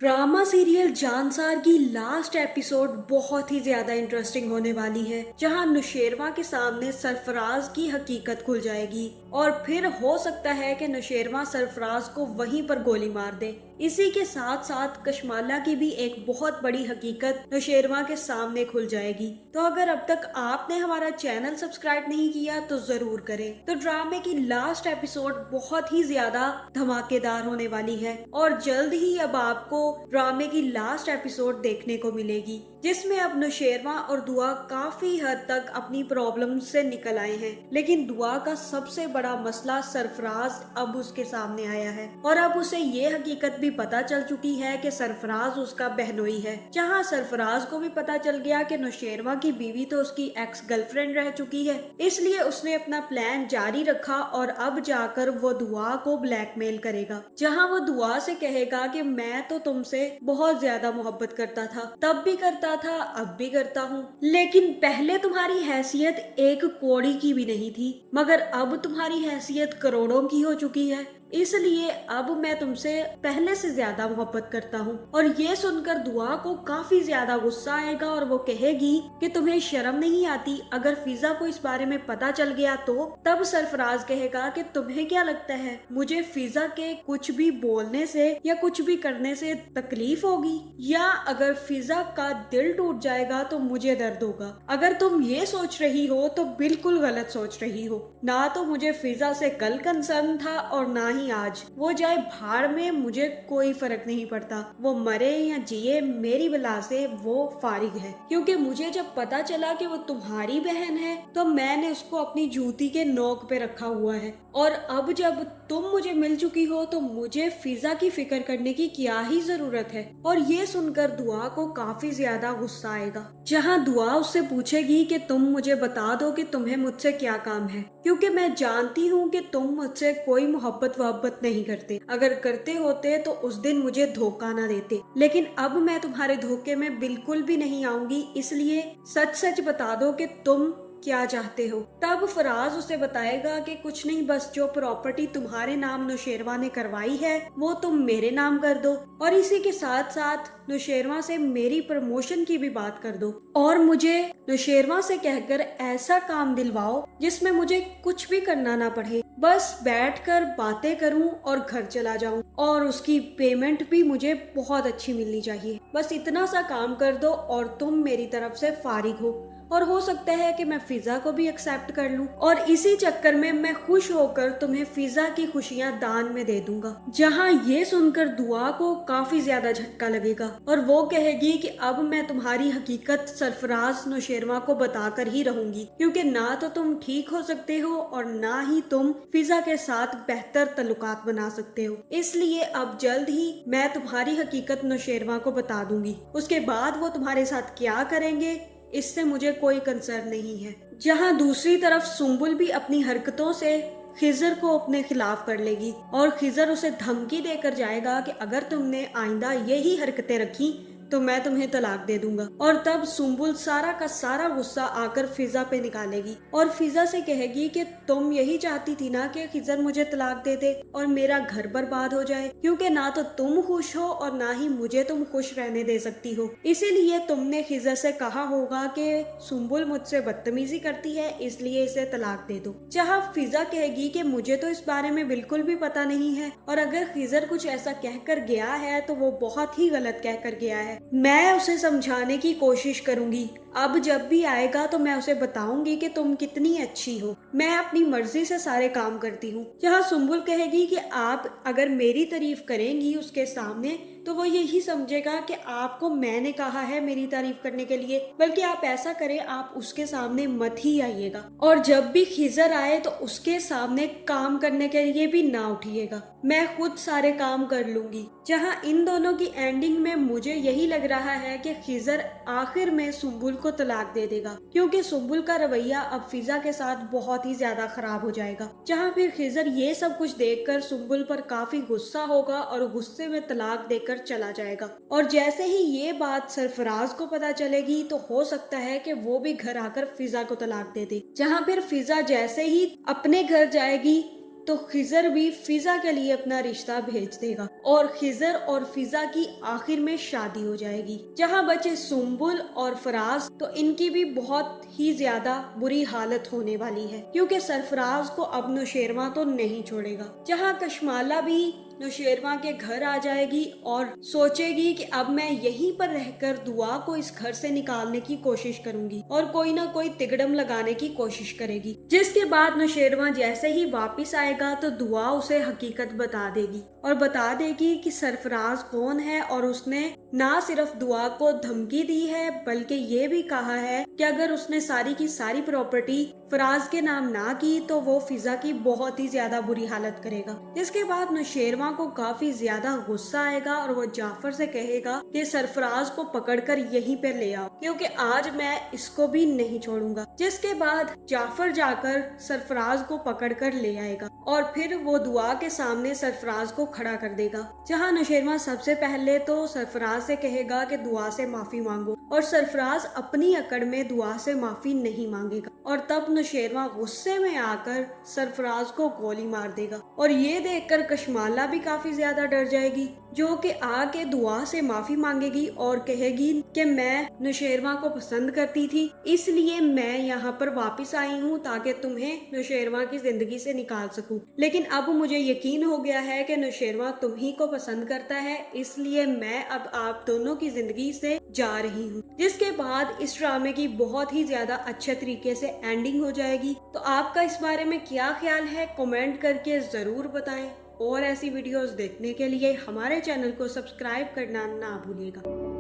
Drama serial Jansar की last episode बहुत ही ज्यादा इंटरेस्टिंग होने वाली है, जहां नुशेरवा के सामने सरफराज की हकीकत खुल जाएगी और फिर हो सकता है कि नुशेरवा सरफराज को वहीं पर गोली मार दे। इसी के साथ साथ कशमाला की भी एक बहुत बड़ी हकीकत नुशेरवा के सामने खुल जाएगी। तो अगर अब तक आपने हमारा चैनल सब्सक्राइब नहीं किया तो जरूर करें। तो ड्रामे की लास्ट एपिसोड बहुत ही ज्यादा धमाकेदार होने वाली है और जल्द ही अब आपको ड्रामे की लास्ट एपिसोड देखने को मिलेगी, जिसमें अब नुशेरवा और दुआ काफी हद तक अपनी प्रॉब्लम से निकल आए हैं। लेकिन दुआ का सबसे बड़ा मसला सरफराज अब उसके सामने आया है और अब उसे ये हकीकत भी पता चल चुकी है कि सरफराज उसका बहनोई है। जहां सरफराज को भी पता चल गया कि नुशेरवा की बीवी तो उसकी एक्स गर्लफ्रेंड रह चुकी है, इसलिए उसने अपना प्लान जारी रखा और अब जाकर वो दुआ को ब्लैकमेल करेगा। जहां वो दुआ से कहेगा कि मैं तो तुमसे बहुत ज्यादा मोहब्बत करता था, तब भी करता था, अब भी करता हूँ, लेकिन पहले तुम्हारी हैसियत एक कौड़ी की भी नहीं थी, मगर अब तुम्हारी हैसियत करोड़ों की हो चुकी है, इसलिए अब मैं तुमसे पहले से ज्यादा मोहब्बत करता हूँ। और ये सुनकर दुआ को काफी ज्यादा गुस्सा आएगा और वो कहेगी कि तुम्हें शर्म नहीं आती, अगर फिजा को इस बारे में पता चल गया तो। तब सरफराज कहेगा कि तुम्हें क्या लगता है मुझे फिजा के कुछ भी बोलने से या कुछ भी करने से तकलीफ होगी, या अगर फिजा का दिल टूट जाएगा तो मुझे दर्द होगा? अगर तुम ये सोच रही हो तो बिल्कुल गलत सोच रही हो। ना तो मुझे फिजा से कल कंसर्न था और ना ही आज। वो जाए भाड़ में, मुझे कोई फर्क नहीं पड़ता, वो मरे या जिए मेरी बला से वो फारिग है। क्योंकि मुझे जब पता चला कि वो तुम्हारी बहन है तो मैंने उसको अपनी जूती के नोक पे रखा हुआ है, और अब जब तुम मुझे मिल चुकी हो तो मुझे फिजा की फिक्र करने की क्या ही जरूरत है। और ये सुनकर दुआ को काफी ज्यादा गुस्सा आएगा। जहाँ दुआ उससे पूछेगी कि तुम मुझे बता दो कि तुम्हें मुझसे क्या काम है, क्योंकि मैं जानती हूँ कि तुम मुझसे कोई मोहब्बत वहब्बत नहीं करते, अगर करते होते तो उस दिन मुझे धोखा ना देते, लेकिन अब मैं तुम्हारे धोखे में बिल्कुल भी नहीं आऊंगी, इसलिए सच सच बता दो कि तुम क्या चाहते हो। तब फराज उसे बताएगा कि कुछ नहीं, बस जो प्रॉपर्टी तुम्हारे नाम नुशेरवा ने करवाई है वो तुम मेरे नाम कर दो, और इसी के साथ साथ नुशेरवा से मेरी प्रमोशन की भी बात कर दो, और मुझे नुशेरवा से कहकर ऐसा काम दिलवाओ जिसमें मुझे कुछ भी करना ना पड़े, बस बैठकर बातें करूं और घर चला जाऊं, और उसकी पेमेंट भी मुझे बहुत अच्छी मिलनी चाहिए। बस इतना सा काम कर दो और तुम मेरी तरफ से फारिग हो, और हो सकता है कि मैं फिजा को भी एक्सेप्ट कर लूं, और इसी चक्कर में मैं खुश होकर तुम्हें फिजा की खुशियां दान में दे दूंगा। जहां ये सुनकर दुआ को काफी ज्यादा झटका लगेगा और वो कहेगी कि अब मैं तुम्हारी हकीकत सरफराज नुशेरवा को बताकर ही रहूंगी, क्योंकि ना तो तुम ठीक हो सकते हो और ना ही तुम फिजा के साथ बेहतर तल्लुकात बना सकते हो, इसलिए अब जल्द ही मैं तुम्हारी हकीकत नुशेरवा को बता दूंगी। उसके बाद वो तुम्हारे साथ क्या करेंगे इससे मुझे कोई कंसर्न नहीं है। जहां दूसरी तरफ सुम्बुल भी अपनी हरकतों से खिजर को अपने खिलाफ कर लेगी और खिजर उसे धमकी देकर जाएगा कि अगर तुमने आइंदा यही हरकतें रखी तो मैं तुम्हें तलाक दे दूंगा। और तब सुम्बुल सारा का सारा गुस्सा आकर फिजा पे निकालेगी और फिजा से कहेगी कि तुम यही चाहती थी ना कि खिजर मुझे तलाक दे दे और मेरा घर बर्बाद हो जाए, क्योंकि ना तो तुम खुश हो और ना ही मुझे तुम खुश रहने दे सकती हो, इसीलिए तुमने खिजर से कहा होगा कि सुम्बुल मुझसे बदतमीजी करती है, इसलिए इसे तलाक दे दो। जहाँ फिजा कहेगी कि मुझे तो इस बारे में बिल्कुल भी पता नहीं है, और अगर खिजर कुछ ऐसा कहकर गया है तो वो बहुत ही गलत कहकर गया है, मैं उसे समझाने की कोशिश करूंगी। अब जब भी आएगा तो मैं उसे बताऊंगी कि तुम कितनी अच्छी हो, मैं अपनी मर्जी से सारे काम करती हूँ। जहाँ सुम्बुल कहेगी कि आप अगर मेरी तारीफ करेंगी उसके सामने तो वो यही समझेगा कि आपको मैंने कहा है मेरी तारीफ करने के लिए, बल्कि आप ऐसा करें आप उसके सामने मत ही आइएगा, और जब भी खिजर आए तो उसके सामने काम करने के लिए भी ना उठिएगा, मैं खुद सारे काम कर लूंगी। जहाँ इन दोनों की एंडिंग में मुझे यही लग रहा है कि खिजर आखिर में सुम्बुल को तलाक दे देगा, क्योंकि सुम्बुल का रवैया अब फिजा के साथ बहुत ही ज्यादा खराब हो जाएगा। जहाँ फिर खिजर ये सब कुछ देखकर सुम्बुल पर काफी गुस्सा होगा और गुस्से में तलाक देकर चला जाएगा। और जैसे ही ये बात सरफराज को पता चलेगी तो हो सकता है कि वो भी घर आकर फिजा को तलाक दे दे। जहाँ फिर फिजा जैसे ही अपने घर जाएगी तो खिजर भी फिजा के लिए अपना रिश्ता भेज देगा اور خضر اور فضا کی آخر میں شادی ہو جائے گی۔ جہاں بچے سنبل اور فراز تو ان کی بھی بہت ہی زیادہ بری حالت ہونے والی ہے، کیونکہ سرفراز کو اب نوشیروان تو نہیں چھوڑے گا۔ جہاں کشمالہ بھی نوشیروان کے گھر آ جائے گی اور سوچے گی کہ اب میں یہیں پر رہ کر دعا کو اس گھر سے نکالنے کی کوشش کروں گی اور کوئی نہ کوئی تگڑم لگانے کی کوشش کرے گی، جس کے بعد نوشیروان جیسے ہی واپس آئے گا تو دعا اسے حقیقت بتا دے گی اور بتا دے گی کہ سرفراز کون ہے، اور اس نے نہ صرف دعا کو دھمکی دی ہے بلکہ یہ بھی کہا ہے کہ اگر اس نے ساری کی ساری پراپرٹی فراز کے نام نہ کی تو وہ فضا کی بہت ہی زیادہ بری حالت کرے گا۔ جس کے بعد نوشیروان کو کافی زیادہ غصہ آئے گا اور وہ جعفر سے کہے گا کہ سرفراز کو پکڑ کر یہیں پہ لے آؤ، کیونکہ آج میں اس کو بھی نہیں چھوڑوں گا۔ جس کے بعد جعفر جا کر سرفراز کو پکڑ کر لے آئے گا اور پھر وہ دعا کے سامنے سرفراز کو کھڑا کر دے گا، جہاں نوشیروان سب سے پہلے تو سرفراز سے کہے گا کہ دعا سے معافی مانگو، اور سرفراز اپنی اکڑ میں دعا سے معافی نہیں مانگے گا، اور تب نوشیروان غصے میں آ کر سرفراز کو گولی مار دے گا۔ اور یہ دیکھ کر کشمالہ بھی کافی زیادہ ڈر جائے گی، جو کہ آ کے دعا سے معافی مانگے گی اور کہے گی کہ میں نوشیروان کو پسند کرتی تھی، اس لیے میں یہاں پر واپس آئی ہوں تاکہ تمہیں نوشیروان کی زندگی سے نکال سکوں، لیکن اب مجھے یقین ہو گیا ہے کہ نوشیروان تمہیں کو پسند کرتا ہے، اس لیے میں اب آپ دونوں کی زندگی سے جا رہی ہوں۔ جس کے بعد اس ڈرامے کی بہت ہی زیادہ اچھے طریقے سے اینڈنگ ہو جائے گی۔ تو آپ کا اس بارے میں کیا خیال ہے، کمنٹ کر کے ضرور بتائیں، اور ایسی ویڈیوز دیکھنے کے لیے ہمارے چینل کو سبسکرائب کرنا نہ بھولیے گا۔